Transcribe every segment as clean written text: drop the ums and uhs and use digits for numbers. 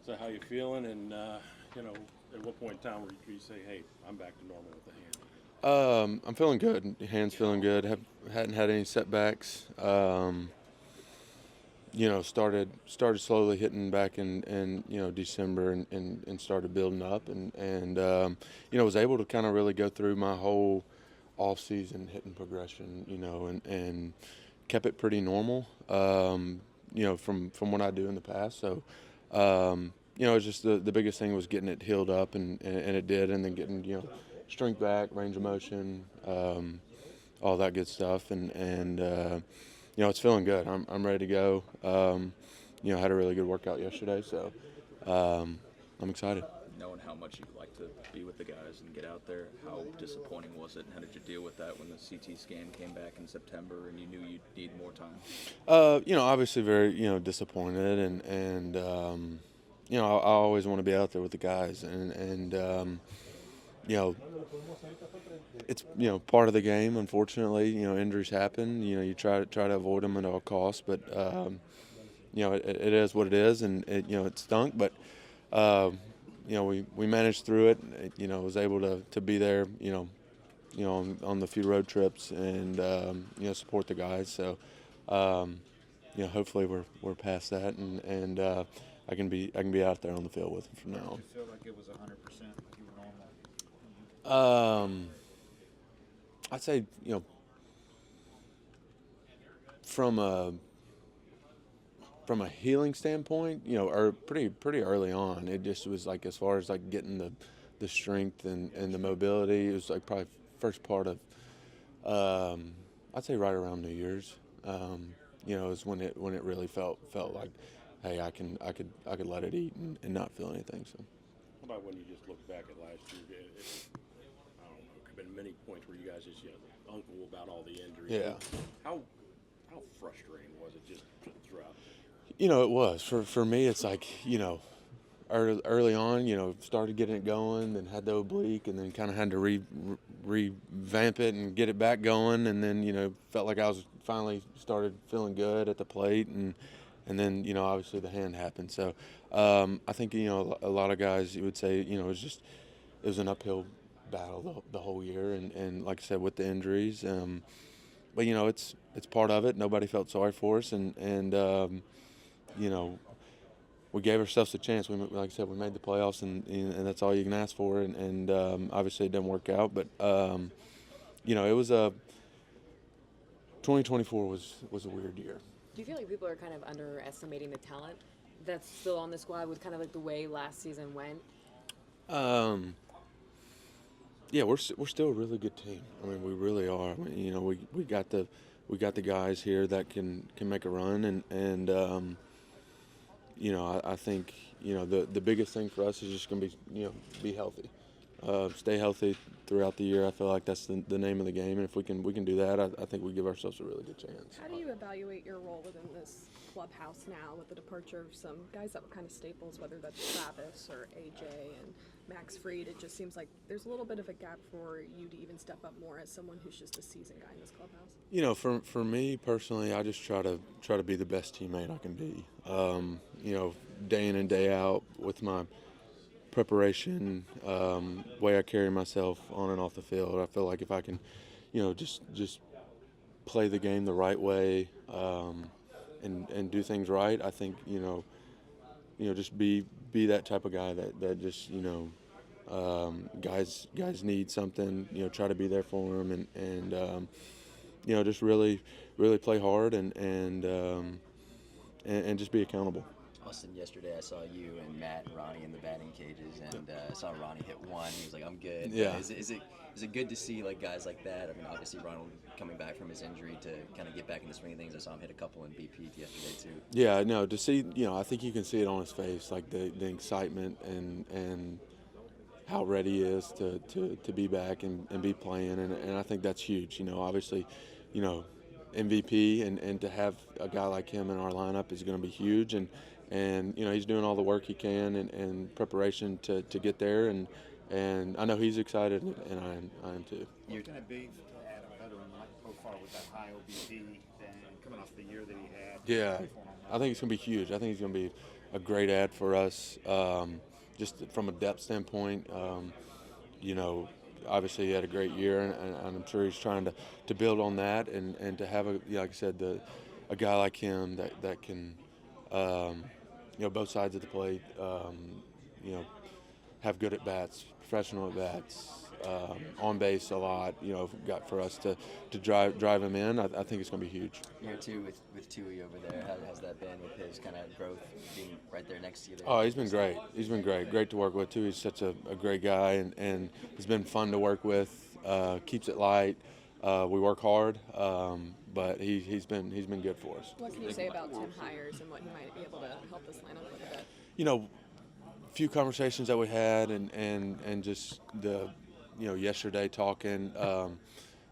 So how you feeling? And at what point in time where you say, "Hey, I'm back to normal with the hand"? I'm feeling good. Hands feeling good. Hadn't had any setbacks. Started slowly hitting back in December and started building up and was able to kind of really go through my whole off season hitting progression. And kept it pretty normal. From what I do in the past. So. It's just the biggest thing was getting it healed up, and it did, and then getting strength back, range of motion, all that good stuff, and it's feeling good. I'm ready to go. Had a really good workout yesterday, so I'm excited. Knowing how much you like to be with the guys and get out there, how disappointing was it, and how did you deal with that when the CT scan came back in September and you knew you'd need more time? Obviously very disappointed, and I always want to be out there with the guys, and you know it's part of the game. Unfortunately, injuries happen. You try to avoid them at all costs, but it is what it is, and it stunk, but we managed through it. Was able to be there. On the few road trips and support the guys. So hopefully we're past that, and I can be out there on the field with them from now Did on. you feel like it was 100%, like you were normal? Um, I'd say from a healing standpoint, or pretty early on, it just was like as far as like getting the strength and the mobility. It was like probably first part of I'd say right around New Year's. Is when it really felt like, hey, I could let it eat and not feel anything. So. How about when you just look back at last year? I don't know. There have been many points where you guys just uncle about all the injuries. Yeah. How frustrating was it just throughout? It was for me. It's like early on, started getting it going, then had the oblique, and then kind of had to revamp it and get it back going, and then felt like I was finally started feeling good at the plate, and then obviously the hand happened. So I think a lot of guys you would say it was an uphill battle the whole year, and like I said with the injuries, but it's part of it. Nobody felt sorry for us, and you know we gave ourselves a chance. Like I said, we made the playoffs, and that's all you can ask for. And obviously, it didn't work out. But it was a 2024 was a weird year. Do you feel like people are kind of underestimating the talent that's still on the squad with kind of like the way last season went? Um, yeah, we're still a really good team. I mean, we really are. I mean, we got the guys here that can make a run, and I think the biggest thing for us is just going to be be healthy, stay healthy throughout the year. I feel like that's the name of the game, and if we can do that, I think we give ourselves a really good chance. How do you evaluate your role within this clubhouse now with the departure of some guys that were kind of staples, whether that's Travis or AJ and Max Fried? It just seems like there's a little bit of a gap for you to even step up more as someone who's just a seasoned guy in this clubhouse. For me personally, I just try to be the best teammate I can be. Day in and day out with my preparation, way I carry myself on and off the field. I feel like if I can, just play the game the right way, and do things right, I think just be that type of guy that just guys need something, try to be there for them, and just really play hard and just be accountable. Austin, yesterday I saw you and Matt and Ronnie in the batting cages, and I saw Ronnie hit one. He was like, "I'm good." Yeah. Is it good to see like guys like that? I mean, obviously Ronald coming back from his injury to kind of get back in the swing of things. I saw him hit a couple in BP yesterday too. Yeah, no, to see, I think you can see it on his face, like the excitement and how ready he is to be back and be playing, and I think that's huge. Obviously, you know, MVP, and to have a guy like him in our lineup is going to be huge, and he's doing all the work he can and preparation to get there, and I know he's excited, and I am too. What's going to be to add a veteran like profile with that high OBP and coming off the year that he had? Yeah, I think it's going to be huge. I think he's going to be a great ad for us, just from a depth standpoint. You know, obviously he had a great year, and I'm sure he's trying to build on that and to have like I said, a guy like him that can, you know, both sides of the plate, you know, have good at bats, professional at bats, on base a lot. You know, got for us to drive him in. I think it's going to be huge. Year two with Tui over there. How has that been with his kind of growth being right there next to you? There? Oh, he's been great. He's been great. Great to work with too. He's such a great guy, and he's been fun to work with. Keeps it light. We work hard, but he's been good for us. What can you say about Tim Hires and what he might be able to help this lineup with a bit? You know, few conversations that we had, and just the, you know, yesterday talking,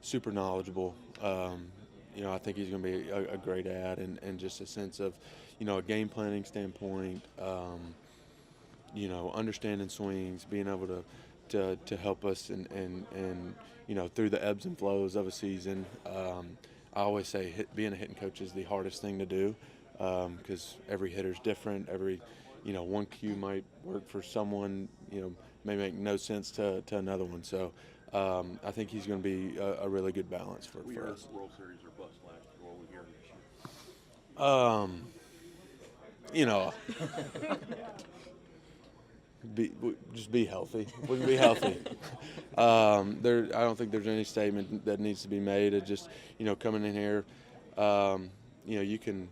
super knowledgeable. You know, I think he's going to be a great ad, and just a sense of, you know, a game planning standpoint, you know, understanding swings, being able to help us and you know, through the ebbs and flows of a season. I always say being a hitting coach is the hardest thing to do, because every hitter's different. Every, you know, one cue might work for someone, you know, may make no sense to another one. So I think he's going to be a really good balance for We are us. World Series or bust last year. What we hearing this year? You know, just be healthy. We can be healthy. I don't think there's any statement that needs to be made. It just, you know, coming in here, you know, you can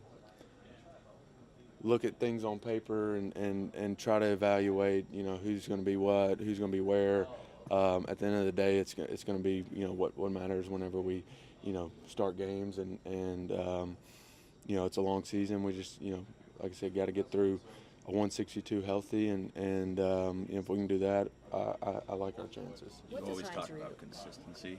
look at things on paper and try to evaluate, you know, who's going to be what, who's going to be where. At the end of the day, it's going to be, you know, what matters whenever we, you know, start games, and you know, it's a long season. We just, you know, like I said, got to get through a 162 healthy, and you know, if we can do that, I like our chances. You What always decides talk you? about consistency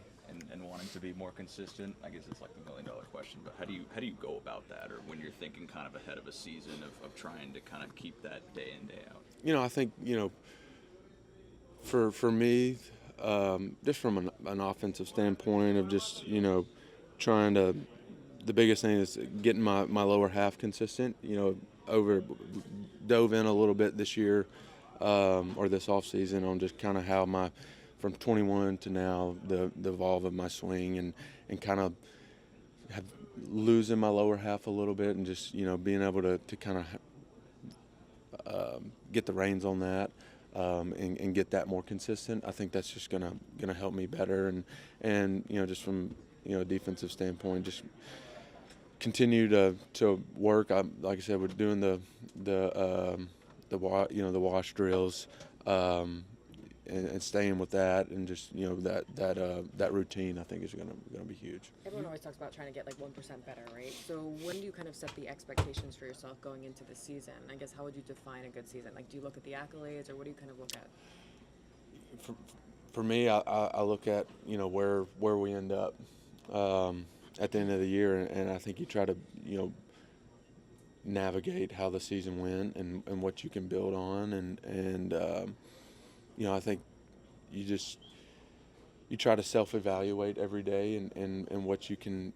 and wanting to be more consistent. I guess it's like the $1,000,000 question, but how do you go about that, or when you're thinking kind of ahead of a season of trying to kind of keep that day in, day out? You know, I think, you know, for me, just from an offensive standpoint of just, you know, trying to, the biggest thing is getting my lower half consistent. You know, dove in a little bit this year, or this off season, on just kind of how from 21 to now, the evolve of my swing, and kind of losing my lower half a little bit, and just, you know, being able to kind of get the reins on that, and get that more consistent. I think that's just gonna help me better, and you know, just from, you know, a defensive standpoint, just continue to work. Like I said, we're doing the wash drills, and staying with that, and just, you know, that routine, I think, is gonna be huge. Everyone always talks about trying to get like 1% better, right? So when do you kind of set the expectations for yourself going into the season? I guess, how would you define a good season? Like, do you look at the accolades, or what do you kind of look at? For me, I look at, you know, where we end up at the end of the year, and I think you try to, you know, navigate how the season went, and what you can build on, and you know, I think you try to self-evaluate every day, and what you can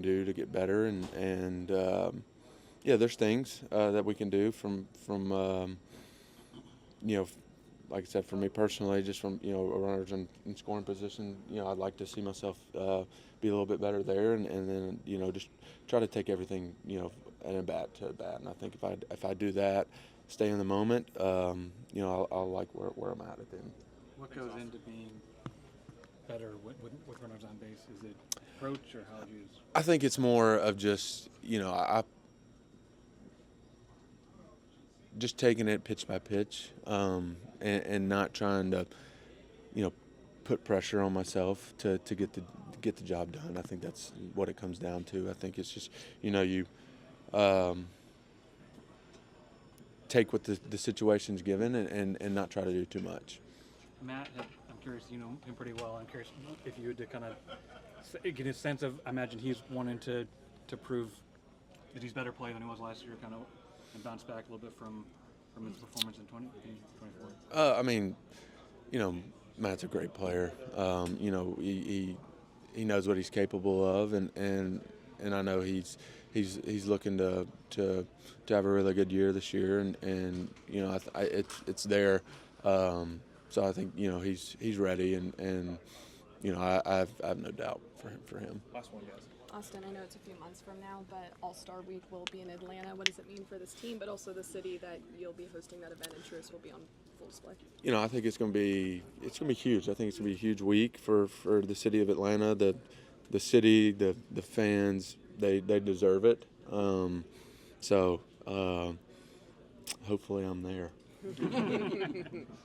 do to get better, and yeah, there's things that we can do from you know, like I said, for me personally, just from, you know, runners in scoring position, you know, I'd like to see myself be a little bit better there, and then, you know, just try to take everything, you know, at a bat to a bat. And I think if I do that, stay in the moment, you know, I'll like where I'm at the end. What goes into being better with runners on base? Is it approach, or how would you? I think it's more of just, you know, I just taking it pitch by pitch, and not trying to, you know, put pressure on myself to get the job done. I think that's what it comes down to. I think it's just, you know, you take what the situation's given, and not try to do too much. Matt, I'm curious, you know him pretty well. I'm curious if you had to kind of get a sense of, I imagine he's wanting to prove that he's better player than he was last year, kind of, and bounce back a little bit from his performance in 2024. I mean, you know, Matt's a great player. You know, he knows what he's capable of, and I know he's he's looking to have a really good year this year, and you know it's there. So I think he's ready, and you know I have no doubt for him. Last one, guys. Austin, I know it's a few months from now, but All-Star Week will be in Atlanta. What does it mean for this team, but also the city that you'll be hosting that event? And Truist will be on full display. You know, I think it's going to be huge. I think it's going to be a huge week for the city of Atlanta. The city, the fans, they deserve it. So hopefully I'm there.